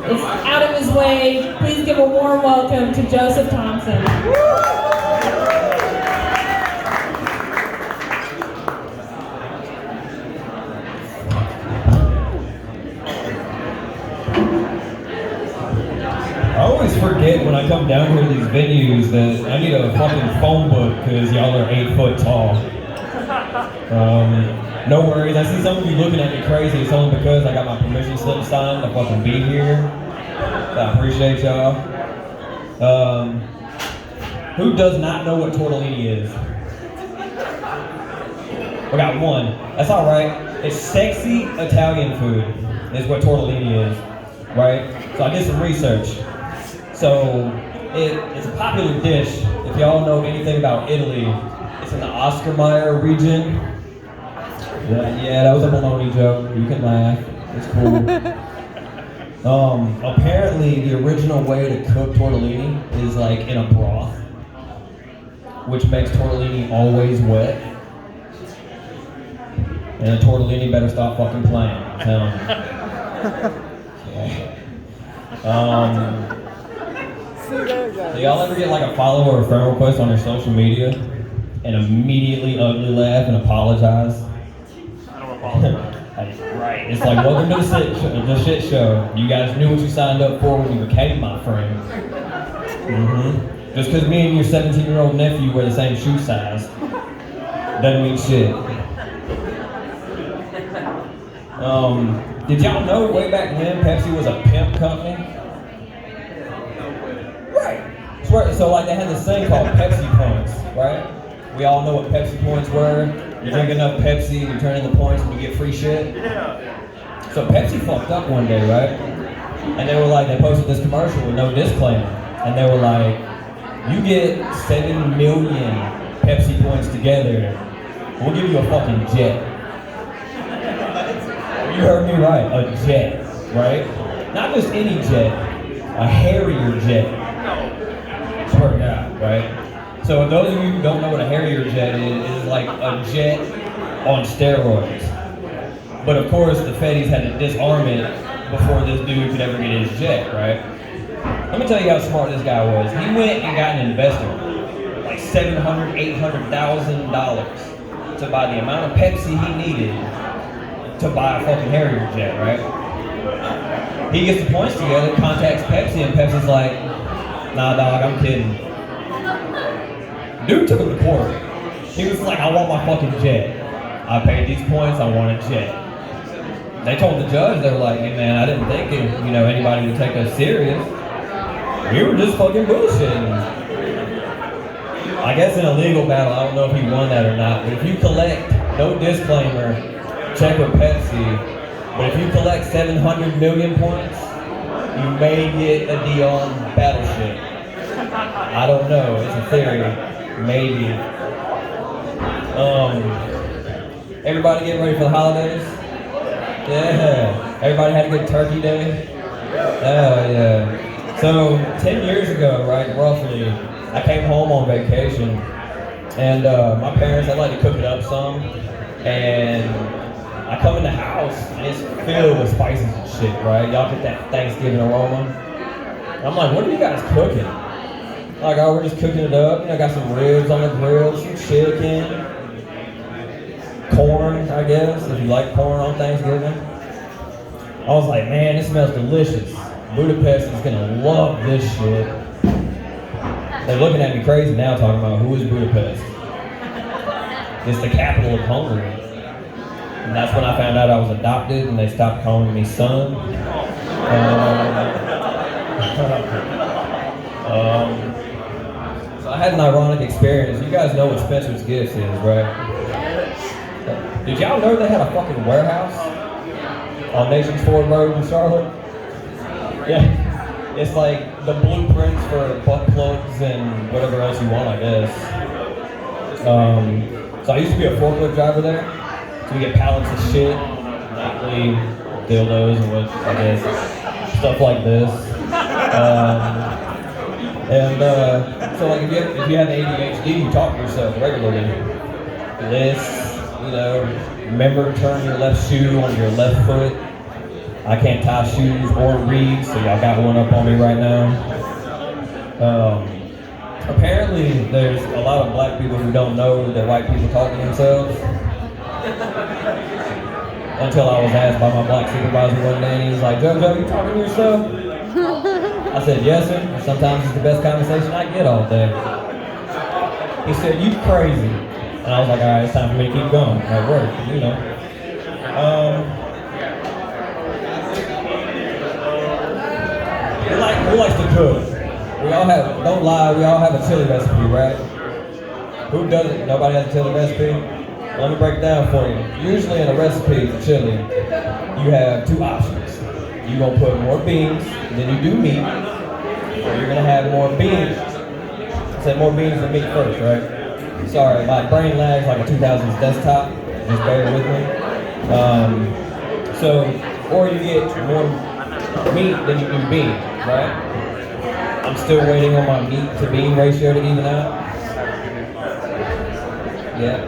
is out of his way. Please give a warm welcome to Joseph Thompson. I always forget when I come down here to these venues that I need a fucking phone book because y'all are 8 foot tall. No worries, I see some of you looking at me crazy. It's only because I got my permission slip signed to fucking be here. So I appreciate y'all. Who does not know what tortellini is? We got one. That's alright. It's sexy Italian food is what tortellini is, right? So I did some research. So it's a popular dish. If y'all know anything about Italy, it's in the Oscar Mayer region. Yeah, that was a baloney joke. You can laugh. It's cool. Apparently, the original way to cook tortellini is like in a broth, which makes tortellini always wet. And the tortellini better stop fucking playing. I'm telling you. Do y'all ever get like a follow or a friend request on your social media and immediately ugly laugh and apologize? Right. It's like, welcome to the shit show. You guys knew what you signed up for when you became my friend. Just because me and your 17-year-old nephew wear the same shoe size doesn't mean shit. Did y'all know way back when Pepsi was a pimp company? Right. So like they had this thing called Pepsi points, right? We all know what Pepsi points were. You drink enough Pepsi, you turn in the points and you get free shit. Yeah. So Pepsi fucked up one day, right? And they were like, they posted this commercial with no disclaimer. And they were like, you get 7 million Pepsi points together, we'll give you a fucking jet. You heard me right, a jet, right? Not just any jet, a Harrier jet. Swear to God, right? So those of you who don't know what a Harrier jet is like a jet on steroids. But of course, the Feddies had to disarm it before this dude could ever get his jet, right? Let me tell you how smart this guy was. He went and got an investor, like $700,000, $800,000 to buy the amount of Pepsi he needed to buy a fucking Harrier jet, right? He gets the points together, contacts Pepsi, and Pepsi's like, nah, dog, I'm kidding. Dude took him to court. He was like, I want my fucking jet. I paid these points, I want a jet. They told the judge, they were like, hey man, I didn't think anybody would take us serious. We were just fucking bullshitting. I guess in a legal battle, I don't know if he won that or not, but if you collect, no disclaimer, check with Pepsi, but if you collect 700 million points, you may get a deal on Battleship. I don't know, it's a theory. Maybe. Everybody getting ready for the holidays? Yeah. Everybody had a good turkey day? Oh yeah. So 10 years ago, right, roughly, I came home on vacation, and my parents, they like to cook it up some, and I come in the house, and it's filled with spices and shit, right? Y'all get that Thanksgiving aroma. I'm like, what are you guys cooking? Like, oh, we're just cooking it up. Got some ribs on the grill, some chicken, corn, I guess, if you like corn on Thanksgiving. I was like, man, it smells delicious. Budapest is gonna love this shit. They're looking at me crazy now talking about who is Budapest. It's the capital of Hungary. And that's when I found out I was adopted and they stopped calling me son. So I had an ironic experience. You guys know what Spencer's Gifts is, right? Did y'all know they had a fucking warehouse on Nations Ford Road in Charlotte? Yeah. It's like the blueprints for butt plugs and whatever else you want, I guess. So I used to be a forklift driver there. So we get pallets of shit, nightly dildos and what, I guess, stuff like this. So like if you have ADHD, you talk to yourself regularly. This, remember to turn your left shoe on your left foot. I can't tie shoes or read, so y'all got one up on me right now. Apparently, there's a lot of black people who don't know that white people talk to themselves. Until I was asked by my black supervisor one day, and he was like, "Jojo, you talking to yourself?" I said, "Yes, sir. Sometimes it's the best conversation I get all day." He said, "You crazy." And I was like, "All right, it's time for me to keep going at work, you know." Who likes to cook? We all have, don't lie, we all have a chili recipe, right? Who doesn't? Nobody has a chili recipe? Let me break it down for you. Usually in a recipe for chili, you have two options. You're gonna put more beans than you do meat, or you're gonna have more beans. I said more beans than meat first, right? Sorry, my brain lags like a 2000s desktop. Just bear with me. Or you get more meat than you do beans, right? I'm still waiting on my meat to bean ratio to even out. Yeah.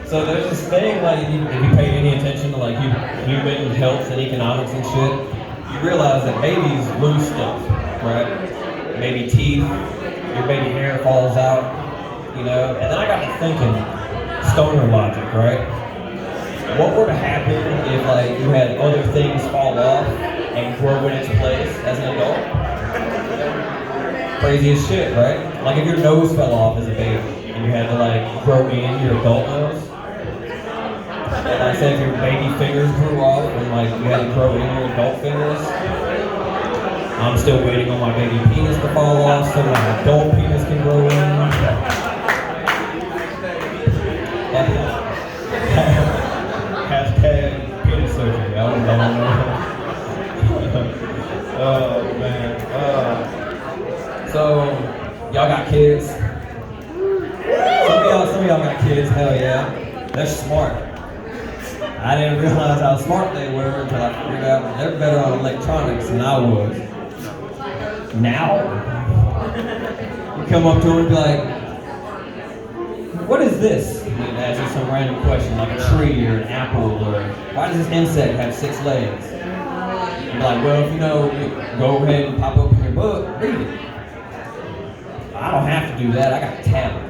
So there's this thing, like, if you pay any attention to like human health and economics and shit, you realize that babies lose stuff, right? Baby teeth, your baby hair falls out, you know? And then I got to thinking, stoner logic, right? What would happen if like you had other things fall off and grow in its place as an adult? Crazy as shit, right? Like if your nose fell off as a baby and you had to like grow in your adult nose. And I said if your baby fingers grew off and like you had to grow in your adult fingers. I'm still waiting on my baby penis to fall off so my adult penis can grow in. Hashtag penis surgery. I don't know. Oh man. So y'all got kids? Some of y'all got kids. Hell yeah. They're smart. I didn't realize how smart they were until I figured out they're better on electronics than I was. Now, you come up to them and be like, "What is this?" And they'd ask you some random question like a tree or an apple or why does this insect have 6 legs? And be like, "Well, if you know, go ahead and pop open your book, read it." I don't have to do that. I got a tablet.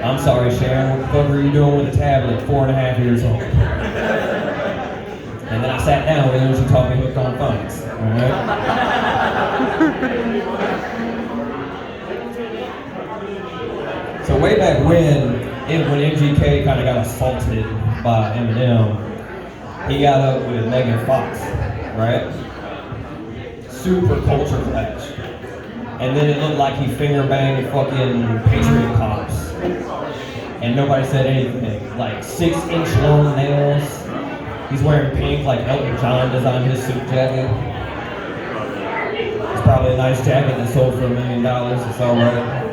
I'm sorry, Sharon. What the fuck were you doing with a tablet at 4.5 years old? And then I sat down with her and she taught me hooked on phonics. Alright? So way back when MGK kind of got assaulted by Eminem, he got up with Megan Fox, right? Super culture clash. And then it looked like he finger banged fucking Patriot cops. And nobody said anything. Like 6-inch long nails. He's wearing pink like Elton John designed his suit jacket. It's probably a nice jacket that sold for $1 million. It's alright.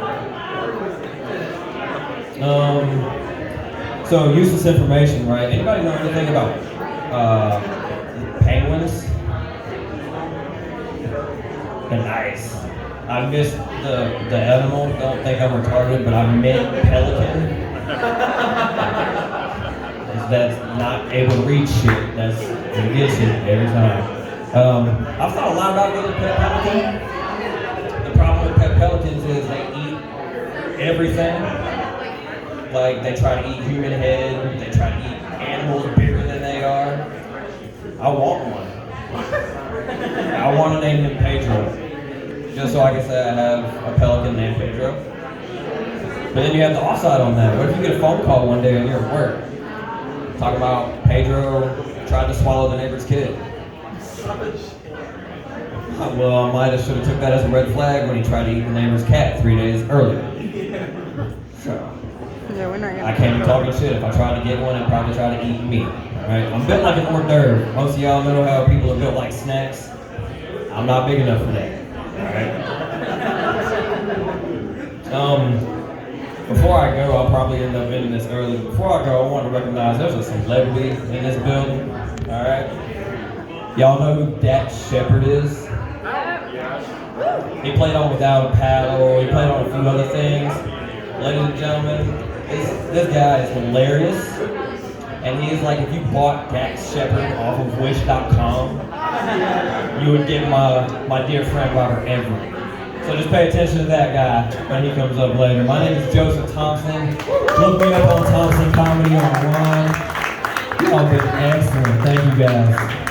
So useless information, right? Anybody know anything about penguins? They're nice. I missed the animal. Don't think I'm retarded, but I meant pelican. That's not able to read shit. That's it gets it every time. I've thought a lot about getting a pet pelican. The problem with pet pelicans is they eat everything. Like they try to eat human head. They try to eat animals bigger than they are. I want one. I want to name him Pedro. Just so I can say I have a pelican named Pedro. But then you have the offside on that. What if you get a phone call one day and you're at work? Talking about Pedro tried to swallow the neighbor's kid. Well, I might have should have took that as a red flag when he tried to eat the neighbor's cat 3 days earlier. So, yeah, we're not gonna. I can't be talking shit. If I tried to get one, it'd probably try to eat me. Alright? I'm built like an hors d'oeuvre. Most of y'all know how people are built like snacks. I'm not big enough for that. Alright? Before I go, I'll probably end up ending this early. Before I go, I want to recognize there's a celebrity in this building. Alright? Y'all know who Dak Shepard is? He played on Without a Paddle, he played on a few other things. Ladies and gentlemen, this guy is hilarious. And he is like, if you bought Dax Shepard off of Wish.com, you would get my dear friend Robert Everett. So just pay attention to that guy when he comes up later. My name is Joseph Thompson. Look me up on Thompson Comedy online. Y'all been excellent. Thank you guys.